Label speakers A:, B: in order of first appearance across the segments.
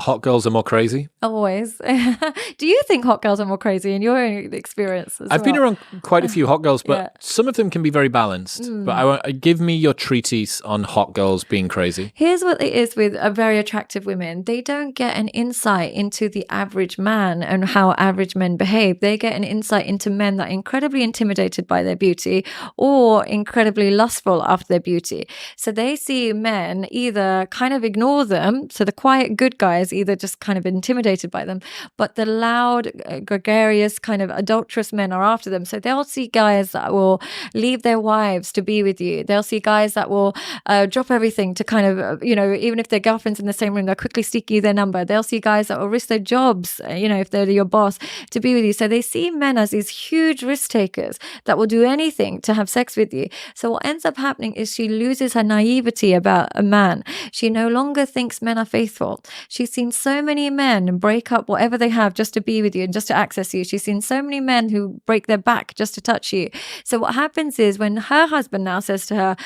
A: hot girls are more crazy?
B: Always. Do you think hot girls are more crazy in your experience as
A: I've been around quite a few hot girls, but
B: Yeah.
A: some of them can be very balanced. But give me your treatise on hot girls being crazy.
B: Here's what it is with very attractive women. They don't get an insight into the average man and how average men behave. They get an insight into men that are incredibly intimidated by their beauty or incredibly lustful after their beauty. So they see men either kind of ignore them. So the quiet good guys either just kind of intimidated by them, but the loud, gregarious, kind of adulterous men are after them. So they'll see guys that will leave their wives to be with you. They'll see guys that will drop everything to kind of, even if their girlfriend's in the same room, they'll quickly seek you their number. They'll see guys that will risk their jobs, if they're your boss, to be with you. So they see men as these huge risk takers that will do anything to have sex with you. So what ends up happening is she loses her naivety about a man. She no longer thinks men are faithful. She's seen so many men break up whatever they have just to be with you and just to access you. She's seen so many men who break their back just to touch you. So what happens is when her husband now says to her,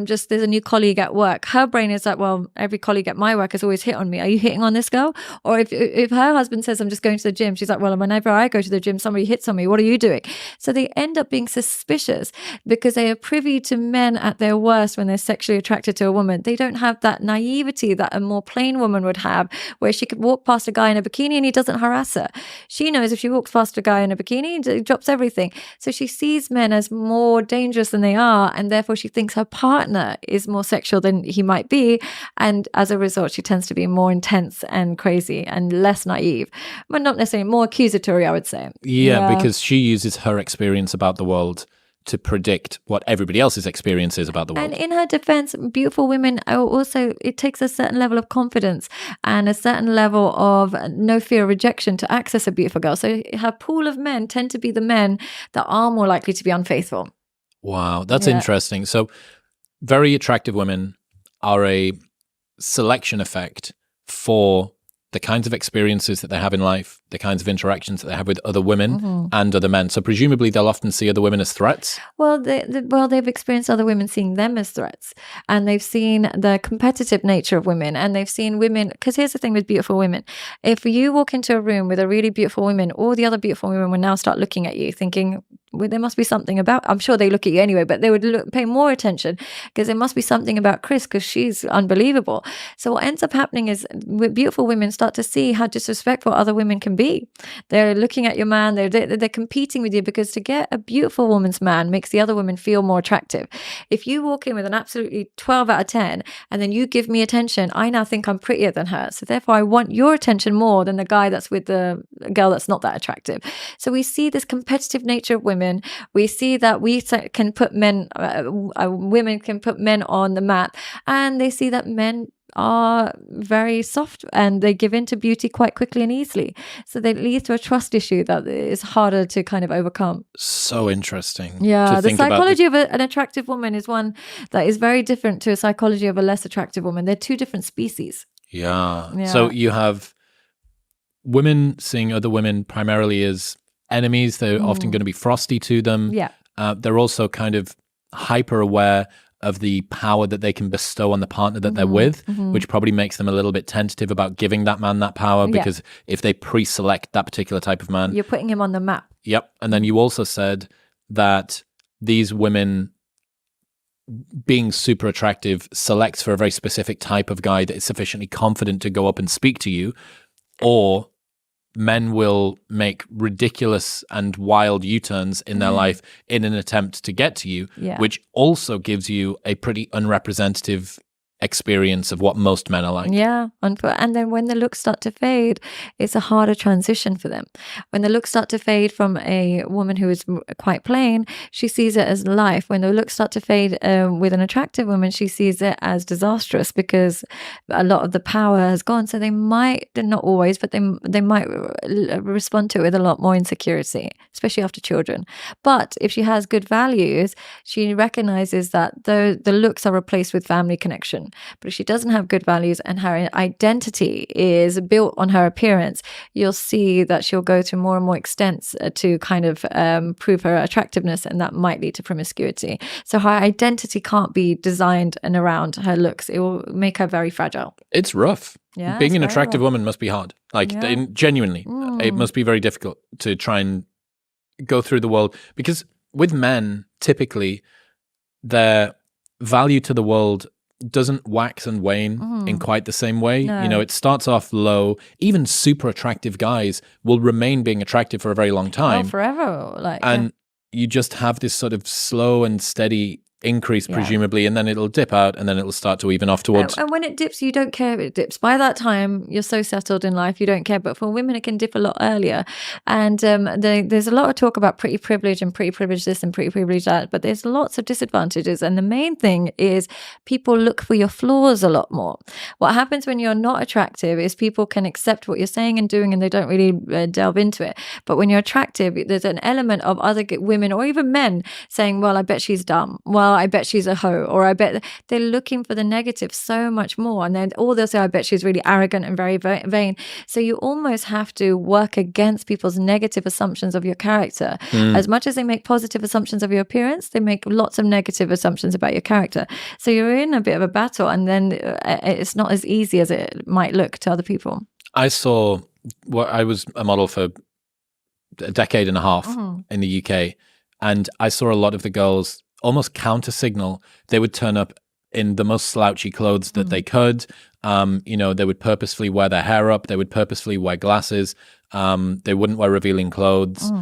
B: there's a new colleague at work, her brain is like, well, every colleague at my work has always hit on me. Are you hitting on this girl? Or if her husband says, I'm just going to the gym, she's like, well, whenever I go to the gym, somebody hits on me. What are you doing? So they end up being suspicious because they are privy to men at their worst when they're sexually attracted to a woman. They don't have that naivety that a more plain woman would have, where she could walk past a guy in a bikini and he doesn't harass her. She knows if she walks past a guy in a bikini, he drops everything. So she sees men as more dangerous than they are, and therefore she thinks her partner is more sexual than he might be. And as a result, she tends to be more intense and crazy and less naive, but not necessarily more accusatory, I would say.
A: Yeah, because she uses her experience about the world to predict what everybody else's experience is about the world.
B: And in her defense, beautiful women are also, it takes a certain level of confidence and a certain level of no fear of rejection to access a beautiful girl. So her pool of men tend to be the men that are more likely to be unfaithful.
A: Wow, that's interesting. So very attractive women are a selection effect for the kinds of experiences that they have in life, the kinds of interactions that they have with other women and other men. So presumably they'll often see other women as threats.
B: Well, they've experienced other women seeing them as threats, and they've seen the competitive nature of women, and they've seen women, because here's the thing with beautiful women. If you walk into a room with a really beautiful woman, all the other beautiful women will now start looking at you thinking, well, there must be something about, I'm sure they look at you anyway, but they would pay more attention because there must be something about Chris because she's unbelievable. So what ends up happening is beautiful women start to see how disrespectful other women can be. They're looking at your man, they're competing with you, because to get a beautiful woman's man makes the other woman feel more attractive. If you walk in with an absolutely 12 out of 10 and then you give me attention, I now think I'm prettier than her. So therefore I want your attention more than the guy that's with the girl that's not that attractive. So we see this competitive nature of women. We see that we can put women can put men on the mat, and they see that men are very soft and they give in to beauty quite quickly and easily. So they lead to a trust issue that is harder to kind of overcome.
A: So interesting.
B: Yeah, the psychology of an attractive woman is one that is very different to a psychology of a less attractive woman. They're two different species.
A: Yeah. So you have women seeing other women primarily as enemies. They're often going to be frosty to them.
B: Yeah.
A: They're also kind of hyper aware of the power that they can bestow on the partner that they're with, which probably makes them a little bit tentative about giving that man that power, because if they pre-select that particular type of man,
B: you're putting him on the map.
A: Yep. And then you also said that these women, being super attractive, selects for a very specific type of guy that is sufficiently confident to go up and speak to you, or men will make ridiculous and wild U-turns in their life in an attempt to get to you, which also gives you a pretty unrepresentative experience of what most men are like.
B: Yeah. And then when the looks start to fade, it's a harder transition for them. When the looks start to fade from a woman who is quite plain, she sees it as life. When the looks start to fade with an attractive woman, she sees it as disastrous because a lot of the power has gone. So they might, not always, but they might respond to it with a lot more insecurity, especially after children. But if she has good values, she recognizes that the looks are replaced with family connection. But if she doesn't have good values and her identity is built on her appearance, you'll see that she'll go to more and more extents to kind of prove her attractiveness, and that might lead to promiscuity. So her identity can't be designed and around her looks. It will make her very fragile.
A: It's rough.
B: Yeah,
A: being an
B: it's very
A: attractive
B: rough.
A: woman must be hard. Like, genuinely, it must be very difficult to try and go through the world, because with men, typically, their value to the world doesn't wax and wane in quite the same way.
B: No.
A: You know, it starts off low. Even super attractive guys will remain being attractive for a very long time.
B: Forever. Like,
A: and you just have this sort of slow and steady increase, presumably, and then it'll dip out, and then it'll start to even off towards.
B: And when it dips, you don't care if it dips. By that time, you're so settled in life, you don't care. But for women, it can dip a lot earlier. And there's a lot of talk about pretty privilege and pretty privilege this and pretty privilege that, but there's lots of disadvantages. And the main thing is people look for your flaws a lot more. What happens when you're not attractive is people can accept what you're saying and doing, and they don't really delve into it. But when you're attractive, there's an element of other women or even men saying, well, I bet she's dumb. Well, I bet she's a hoe, or I bet they're looking for the negative so much more. And then they'll say, I bet she's really arrogant and very vain. So you almost have to work against people's negative assumptions of your character. As much as they make positive assumptions of your appearance, they make lots of negative assumptions about your character. So you're in a bit of a battle, and then it's not as easy as it might look to other people.
A: I was a model for a decade and a half in the UK, and I saw a lot of the girls almost counter signal. They would turn up in the most slouchy clothes that they could. You know, they would purposefully wear their hair up. They would purposefully wear glasses. They wouldn't wear revealing clothes.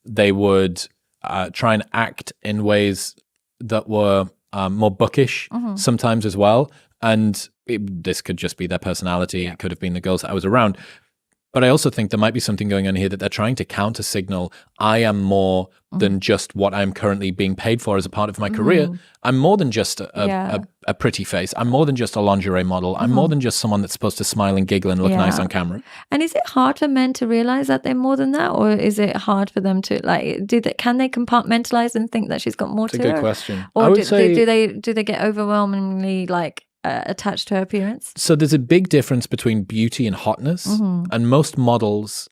A: They would try and act in ways that were more bookish sometimes as well. And this could just be their personality. It could have been the girls that I was around. But I also think there might be something going on here that they're trying to counter signal. I am more than just what I'm currently being paid for as a part of my career. I'm more than just a pretty face. I'm more than just a lingerie model. I'm more than just someone that's supposed to smile and giggle and look nice on camera.
B: And is it hard for men to realize that they're more than that? Or is it hard for them to, like, can they compartmentalize and think that she's got more to her?
A: That's a good question.
B: Or do they get overwhelmingly, like, attached to her appearance?
A: So there's a big difference between beauty and hotness. And most models,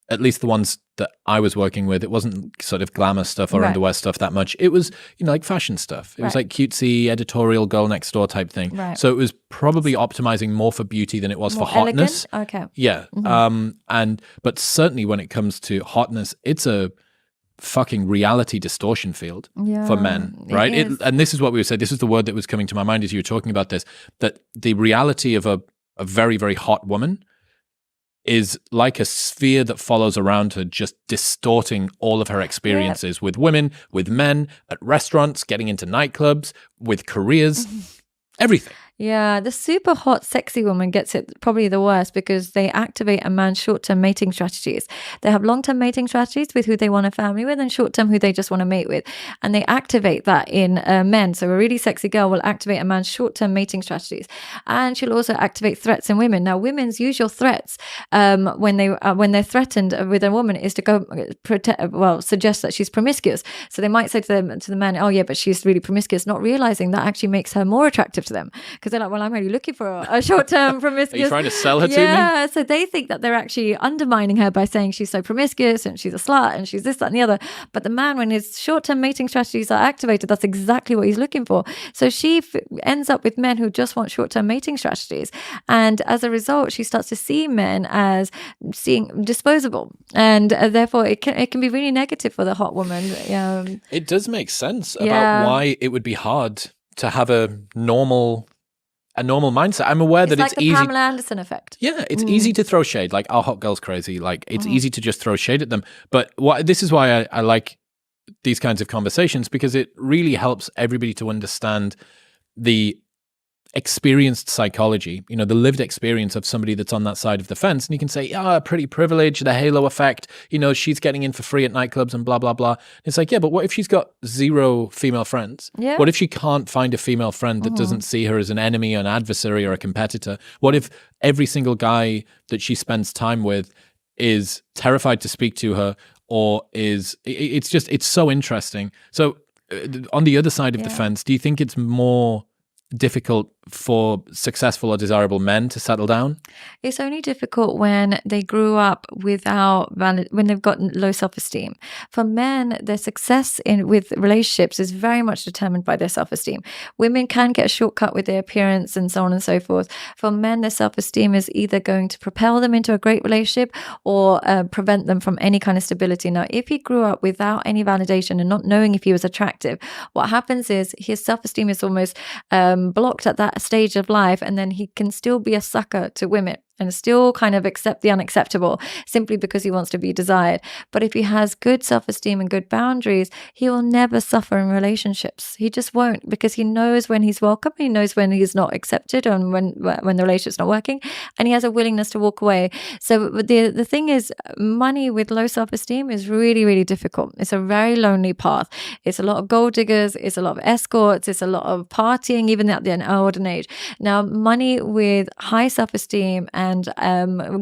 A: at least the ones that I was working with, it wasn't sort of glamour stuff or underwear stuff that much. It was, you know, like fashion stuff. It was like cutesy, editorial, girl next door type thing. So it was probably optimizing more for beauty than it was for hotness.
B: Okay.
A: Yeah. But certainly when it comes to hotness, it's a fucking reality distortion field for men, right? And this is what we would say. This is the word that was coming to my mind as you were talking about this, that the reality of a very, very hot woman is like a sphere that follows around her, just distorting all of her experiences with women, with men, at restaurants, getting into nightclubs, with careers, everything.
B: Yeah, the super hot, sexy woman gets it probably the worst because they activate a man's short-term mating strategies. They have long-term mating strategies with who they want a family with, and short-term who they just want to mate with. And they activate that in men. So a really sexy girl will activate a man's short-term mating strategies. And she'll also activate threats in women. Now, women's usual threats when they're threatened with a woman is to go suggest that she's promiscuous. So they might say to the man, oh yeah, but she's really promiscuous, not realizing that actually makes her more attractive to them. Because they're like, well, I'm only looking for a short-term promiscuous.
A: Are you trying to sell her to me?
B: Yeah, so they think that they're actually undermining her by saying she's so promiscuous and she's a slut and she's this, that, and the other. But the man, when his short-term mating strategies are activated, that's exactly what he's looking for. So she ends up with men who just want short-term mating strategies. And as a result, she starts to see men as seeing disposable. And therefore, it can be really negative for the hot woman.
A: It does make sense about why it would be hard to have a normal mindset. I'm aware that
B: like
A: it's
B: the
A: easy.
B: Pamela Anderson effect.
A: Yeah, it's easy to throw shade. Like, our hot girl's crazy. Like, it's easy to just throw shade at them. But this is why I like these kinds of conversations, because it really helps everybody to understand the experienced psychology, you know, the lived experience of somebody that's on that side of the fence. And you can say, pretty privilege, the halo effect, you know, she's getting in for free at nightclubs and blah, blah, blah. It's like, yeah, but what if she's got 0 female friends?
B: Yeah.
A: What if she can't find a female friend that doesn't see her as an enemy, an adversary, or a competitor? What if every single guy that she spends time with is terrified to speak to her, or it's so interesting. So on the other side of the fence, do you think it's more difficult for successful or desirable men to settle down?
B: It's only difficult when they grew up when they've got low self-esteem. For men, their success with relationships is very much determined by their self-esteem. Women can get a shortcut with their appearance and so on and so forth. For men, their self-esteem is either going to propel them into a great relationship or prevent them from any kind of stability. Now, if he grew up without any validation and not knowing if he was attractive, what happens is his self-esteem is almost blocked at that stage of life, and then he can still be a sucker to women and still kind of accept the unacceptable simply because he wants to be desired. But if he has good self-esteem and good boundaries, he will never suffer in relationships. He just won't, because he knows when he's welcome, he knows when he's not accepted, and when the relationship's not working, and he has a willingness to walk away. So the thing is, money with low self-esteem is really, really difficult. It's a very lonely path. It's a lot of gold diggers, it's a lot of escorts, it's a lot of partying, even at the olden age. Now, money with high self-esteem and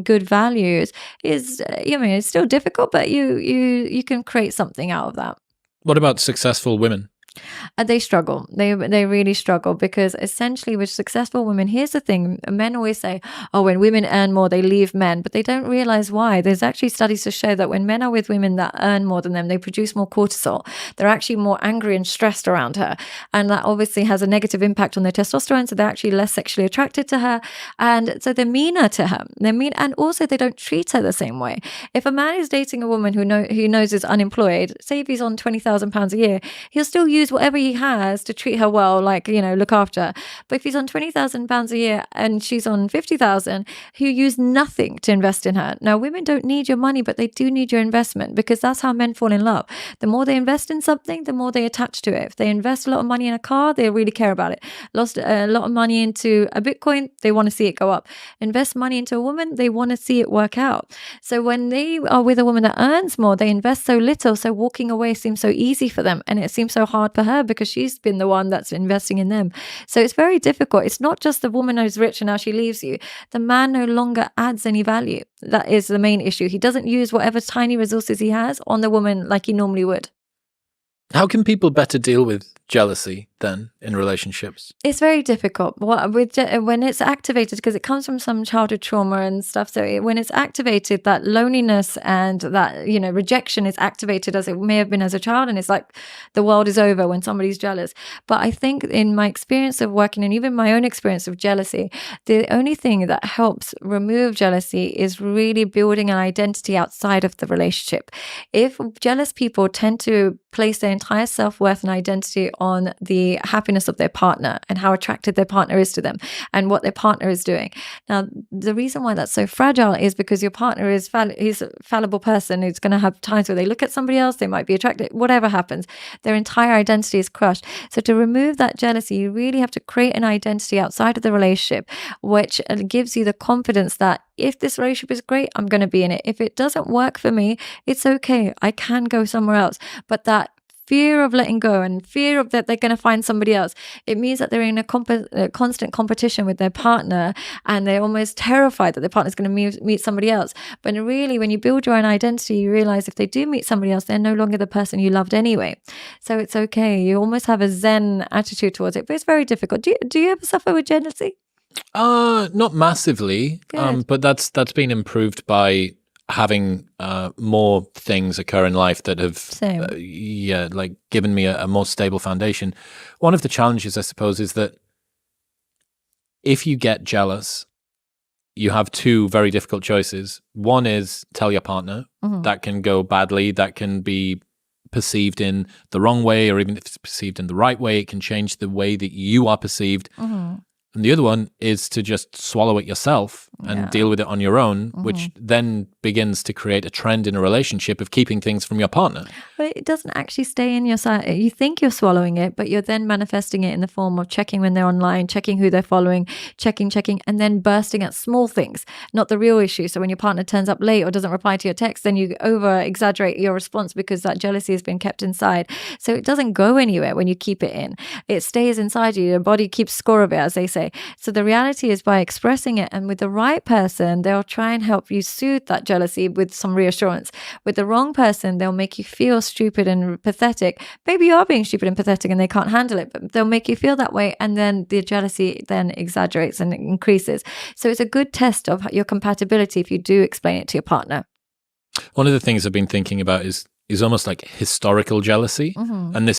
B: good values is, it's still difficult, but you can create something out of that.
A: What about successful women?
B: They struggle. They really struggle, because essentially with successful women, here's the thing. Men always say, oh, when women earn more, they leave men, but they don't realize why. There's actually studies to show that when men are with women that earn more than them, they produce more cortisol. They're actually more angry and stressed around her. And that obviously has a negative impact on their testosterone. So they're actually less sexually attracted to her. And so they're meaner to her. They're mean. And also they don't treat her the same way. If a man is dating a woman who knows is unemployed, say if he's on £20,000 a year, he'll still use whatever he has to treat her well, like, look after her. But if he's on £20,000 a year and she's on 50,000, he'll use nothing to invest in her. Now, women don't need your money, but they do need your investment, because that's how men fall in love. The more they invest in something, the more they attach to it. If they invest a lot of money in a car, they really care about it. Lost a lot of money into a Bitcoin, they want to see it go up. Invest money into a woman, they want to see it work out. So when they are with a woman that earns more, they invest so little, so walking away seems so easy for them, and it seems so hard for her because she's been the one that's investing in them. So it's very difficult. It's not just the woman who's rich and now she leaves you. The man no longer adds any value. That is the main issue. He doesn't use whatever tiny resources he has on the woman like he normally would.
A: How can people better deal with jealousy then in relationships? It's
B: very difficult when it's activated, because it comes from some childhood trauma and stuff. So when it's activated, that loneliness and that rejection is activated as it may have been as a child, and it's like the world is over when somebody's jealous. But I think in my experience of working, and even my own experience of jealousy, the only thing that helps remove jealousy is really building an identity outside of the relationship. If jealous people tend to place their entire self-worth and identity on the happiness of their partner and how attracted their partner is to them and what their partner is doing. Now, the reason why that's so fragile is because your partner he's a fallible person who's going to have times where they look at somebody else, they might be attracted, whatever happens, their entire identity is crushed. So to remove that jealousy, you really have to create an identity outside of the relationship, which gives you the confidence that if this relationship is great, I'm going to be in it. If it doesn't work for me, it's okay. I can go somewhere else. But that fear of letting go and fear of that they're going to find somebody else, it means that they're in a constant competition with their partner, and they're almost terrified that their partner's going to meet somebody else. But really, when you build your own identity, you realize if they do meet somebody else, they're no longer the person you loved anyway. So it's okay. You almost have a Zen attitude towards it, but it's very difficult. Do you ever suffer with jealousy?
A: Not massively, but that's been improved by having more things occur in life that have given me a more stable foundation. One of the challenges, I suppose, is that if you get jealous, you have two very difficult choices. One is tell your partner. That can go badly. That can be perceived in the wrong way, or even if it's perceived in the right way, it can change the way that you are perceived. And the other one is to just swallow it yourself and deal with it on your own, which then begins to create a trend in a relationship of keeping things from your partner.
B: But it doesn't actually stay in your side. You think you're swallowing it, but you're then manifesting it in the form of checking when they're online, checking who they're following, checking, and then bursting at small things, not the real issue. So when your partner turns up late or doesn't reply to your text, then you over-exaggerate your response because that jealousy has been kept inside. So it doesn't go anywhere when you keep it in. It stays inside you. Your body keeps score of it, as they say. say. So the reality is, by expressing it and with the right person, they'll try and help you soothe that jealousy with some reassurance. With the wrong person, they'll make you feel stupid and pathetic. Maybe you are being stupid and pathetic and they can't handle it, but they'll make you feel that way, and then the jealousy then exaggerates and increases. So it's a good test of your compatibility if you do explain it to your partner.
A: One of the things I've been thinking about is almost like historical jealousy. And this